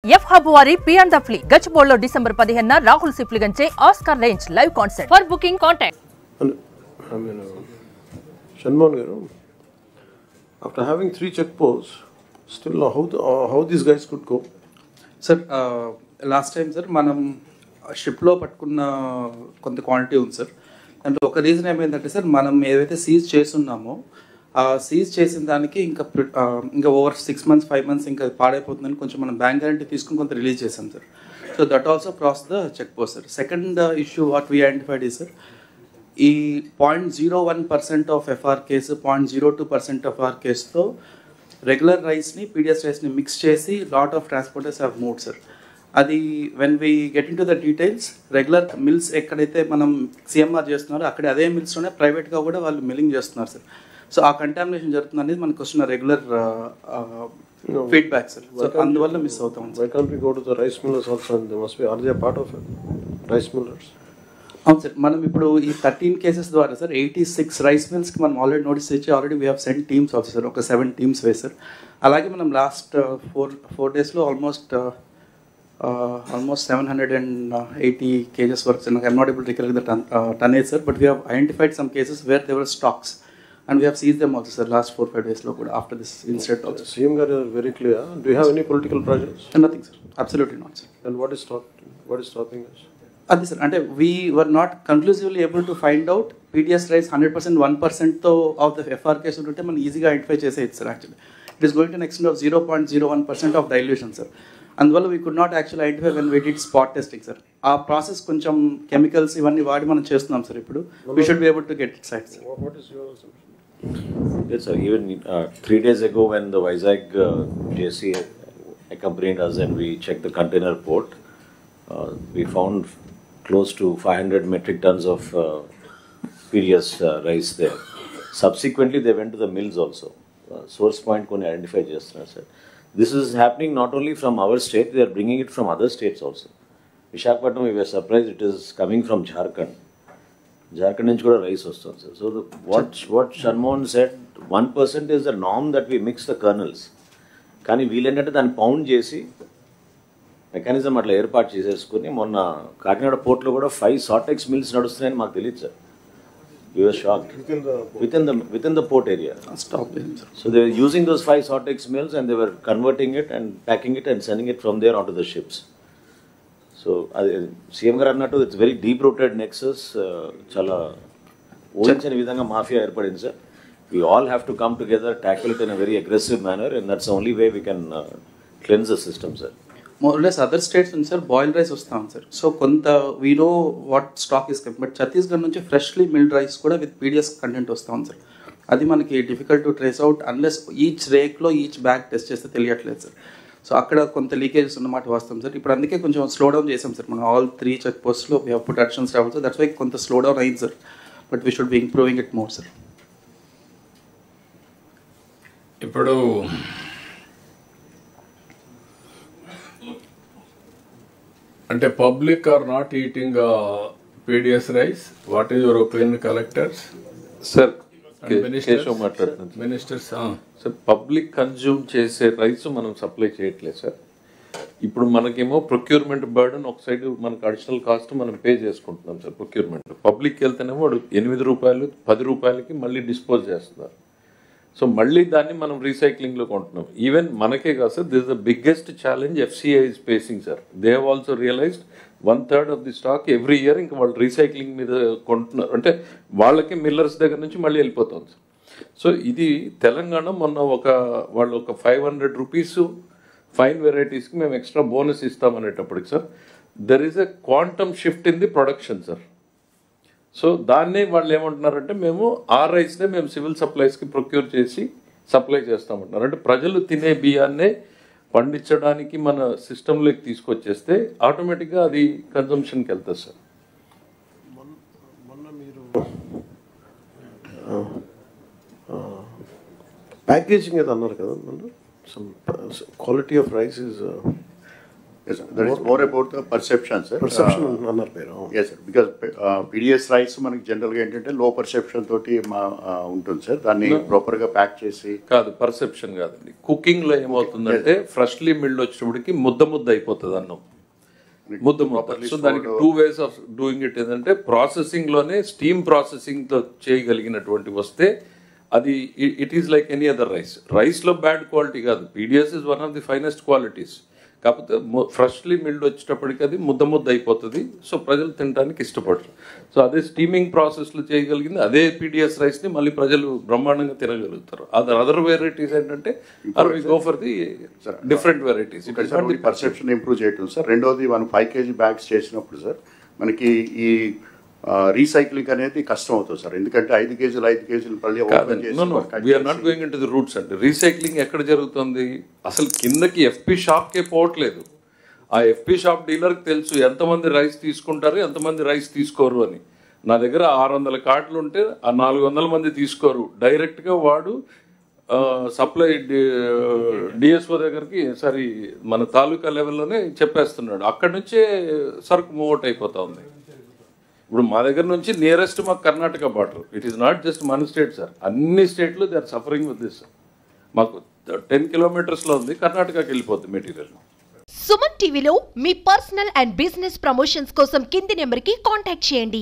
F hub వారి పియాన్ ద ఫ్లీ గచ్చిబౌలిలో డిసెంబర్ 15న రాహుల్ సిప్లిగంచే Oscar range live concert for booking contact Shanmohan garu, after having 3 check posts, still how these guys could go? Sir, last time sir manam ship lo pattukunna konta quantity ఉంది sir. And oka reason ఏమైందంటే sir మనం ఏదైతే seize చేస్తున్నామో ఆ seize చేసిన దానికి ఇంకా over 6 months 5 months ఇంకా పాడైపోతుందని కొంచెం మనం బ్యాంక్ గ్యారంటీ తీసుకుని కొంత రిలీజ్ చేసాం sir. So that also cross the check post sir. Second issue what we identified ఈ సార్, ఈ 0.01% of FR case 0.02% of R కేసుతో రెగ్యులర్ రైస్ని పీడిఎస్ రైస్ని మిక్స్ చేసి lot of transporters have moved sir. అది when we get in to the details, regular mills ఎక్కడైతే మనం CMR చేస్తున్నారో అక్కడ అదే మిల్స్లోనే ప్రైవేట్గా కూడా వాళ్ళు మిల్లింగ్ చేస్తున్నారు సార్. సో ఆ కంటామినేషన్ జరుగుతుంది అనేది మనకు వస్తున్న రెగ్యులర్ ఫీడ్బ్యాక్ సార్. సో అందువల్ల మిస్ అవుతాం. Why can't we go to the rice millers also, and they must be, are they a part of it? Rice millers? అవును సార్, మనం ఇప్పుడు ఈ 13 కేసెస్ ద్వారా సార్ 86 రైస్ మిల్స్కి మనం ఆల్రెడీ నోటీస్ ఇచ్చి already we have send teams also sir, ఒక 7 teams వే సార్. అలాగే మనం లాస్ట్ 4 daysలో ఆల్మోస్ట్ 780 kgs వరకు sir. I'm not able to recollect the tonnage sir, but we have identified some cases where their stocks and we have seized them also sir last 4-5 days lo kuda after this incident also. CM garu are very clear. Do you have any political projects? Nothing sir, absolutely not sir. And what is stopping us? Adi sir, ante we were not conclusively able to find out PDS rice 100% 1% tho of the FR case unte man easy ga identify cheseyచ్చు sir. Actually it is going to an extent of 0.01% of dilution sir. అందువల్ల we could not actually identify when we did spot testing sir. ఆ process కొంచెం chemicals ఇవన్నీ వాడి మనం చేస్తున్నాం sir. ఇప్పుడు we should be able to get it right sir. What is your assumption? Yes, sir. Even 3 days ago, when the Vizag JC accompanied us and we checked the container port, we found close to 500 metric tons of PDS rice there. Subsequently, they went to the mills also. Source point koni identify chestunaru sir. This is happening not only from our state; they are bringing it from other states also. Visakhapatnam, we were surprised it is coming from Jharkhand. Jharkhand నుంచి కూడా rice వస్తుంది sir. So what Shanmohan said, 1% is the norm that we mix the kernels. కానీ వీళ్ళేంటంటే దాన్ని pound చేసి mechanism అట్లా ఏర్పాటు చేసేసుకుని మొన్న కాకినాడ పోర్ట్లో కూడా 5 సార్టెక్స్ మిల్స్ నడుస్తున్నాయని మాకు తెలియదు sir. We were shocked. Within the port area. Stop it. So they were using those 5 Sortex mills and they were converting it and packing it and sending it from there onto the ships. So CM garu annattu, it's very deep rooted nexus. Chala ఊహించని విధంగా mafia ఏర్పడింది sir. We all have to come together, tackle it in a very aggressive manner, and that's the only way we can cleanse the system sir. More or less other states నుంచి sir boiled rice వస్తాం sir. So కొంత we know what stock is coming, but Chhattisgarh నుంచి freshly milled rice కూడా with PDS content వస్తాం sir. అది మనకి difficult to trace out unless each రేక్లో each bag test చేస్తే తెలియట్లేదు సార్. సో అక్కడ కొంత లీకేజెస్ ఉన్నమాట వస్తాం సార్. ఇప్పుడు అందుకే కొంచెం స్లో డౌన్ చేసాం సార్. మనం ఆల్ 3 చెక్ పోస్ట్లో వీ హ్యావ్ పుట్ యాక్షన్స్ రావాలి సార్. దట్స్ వై కొంత స్లో డౌన్ అయింది sir, but we should be improving it more sir. ఇప్పుడు అంటే public are not eating PDS rice. What is your opinion collectors? Sir ministers మాట్లాడుతున్నాను. Ministers sir public consume చేసే rice మనం supply చేయట్లేదు sir. ఇప్పుడు మనకేమో procurement burden ఒక side, మనకు అడిషనల్ కాస్ట్ మనం పే చేసుకుంటున్నాం సార్. ప్రొక్యూర్మెంట్ పబ్లిక్కి వెళ్తేనేమో వాడు 8 రూపాయలు 10 రూపాయలకి మళ్ళీ డిస్పోజ్ చేస్తున్నారు. సో మళ్ళీ దాన్ని మనం రీసైక్లింగ్లో కొంటున్నాం. ఈవెన్ మనకే కాదు sir, this the biggest challenge FCI is facing sir. They have also realised 1/3 of the stock every year ఇంకా వాళ్ళు రీసైక్లింగ్ మీద కొంటున్నారు. అంటే వాళ్ళకి మిల్లర్స్ దగ్గర నుంచి మళ్ళీ వెళ్ళిపోతుంది సార్. సో ఇది తెలంగాణ మొన్న వాళ్ళు ఒక 500 రూపీస్ ఫైన్ వెరైటీస్కి మేము ఎక్స్ట్రా బోనస్ ఇస్తామనేటప్పటికి sir, there is a quantum shift in the production sir. So దాన్నే వాళ్ళు ఏమంటున్నారంటే మేము ఆ రైస్నే మేము సివిల్ సప్లైస్కి ప్రొక్యూర్ చేసి సప్లై చేస్తామంటున్నారు. అంటే ప్రజలు తినే బియ్యాన్నే పండించడానికి మన సిస్టంలోకి తీసుకొచ్చేస్తే ఆటోమేటిక్గా అది కన్జంప్షన్కి వెళ్తుంది సార్. మొన్న మీరు ప్యాకేజింగ్ అది అన్నారు కదా, మొన్న some quality of rice is Yes, sir. That is more about the perception, sir. Perception అన్నారు పేరు. Yes, sir. Because PDS rice మనకి జనరల్గా ఏంటంటే లో పర్సెప్షన్ తోటి ఉంటుంది సార్. దాన్ని ప్రాపర్గా ప్యాక్ చేసి కాదు, పర్సెప్షన్ కాదండి. కుకింగ్లో ఏమవుతుందంటే ఫ్రెష్లీ మిల్డ్ వచ్చినప్పటికి ముద్ద అయిపోతుంది అన్నం, ముద్ద. సో దానికి 2 ways ఆఫ్ డూయింగ్ ఇట్ ఏంటంటే ప్రాసెసింగ్లోనే స్టీమ్ ప్రాసెసింగ్తో చేయగలిగినటువంటి వస్తే అది it is like any other రైస్లో బ్యాడ్ క్వాలిటీ కాదు. PDS is one of the finest qualities. కాకపోతే ఫ్రెష్లీ మిల్డ్ వచ్చేటప్పటికి అది ముద్ద అయిపోతుంది. సో ప్రజలు తినడానికి ఇష్టపడరు. సో అదే స్టీమింగ్ ప్రాసెస్లో చేయగలిగింది అదే పీడిఎస్ రైస్ని మళ్ళీ ప్రజలు బ్రహ్మాండంగా తినగలుగుతారు. అదర్ వెరైటీస్ ఏంటంటే go for the different varieties. Perception improve చేయటం సార్. రెండోది మనం 5 kg బ్యాగ్స్ చేసినప్పుడు సార్ మనకి ఈ రీసైక్లింగ్ అనేది కష్టం అవుతుంది సార్. ఎందుకంటే 5 kg మళ్ళీ we are not going in to the routes అండి. రీసైక్లింగ్ ఎక్కడ జరుగుతుంది? అసలు కిందకి ఎఫ్పి షాప్కే పోవట్లేదు. ఆ ఎఫ్పి షాప్ డీలర్కి తెలుసు ఎంతమంది రైస్ తీసుకుంటారు, ఎంతమంది రైస్ తీసుకోరు అని. నా దగ్గర 600 కార్డులు ఉంటే ఆ 400 మంది తీసుకోరు. డైరెక్ట్గా వాడు సప్లై డిఎస్ఓ దగ్గరికి మన తాలూకా లెవెల్లోనే చెప్పేస్తున్నాడు. అక్కడి నుంచే సరుకు మూవ్ అవుట్ అయిపోతా ఉంది. ఇప్పుడు మా దగ్గర నుంచి నియరెస్ట్ మాకు Karnataka border. It is not just మన స్టేట్ సార్, అన్ని స్టేట్లు they are suffering with this. మాకు 10 kilometers ఉంది, కర్ణాటకకి వెళ్ళిపోతుంది మెటీరియల్. సుమన్ టీవీలో మీ పర్సనల్ అండ్ బిజినెస్ ప్రమోషన్స్ కోసం కింది నెంబర్కి కాంటాక్ట్ చేయండి.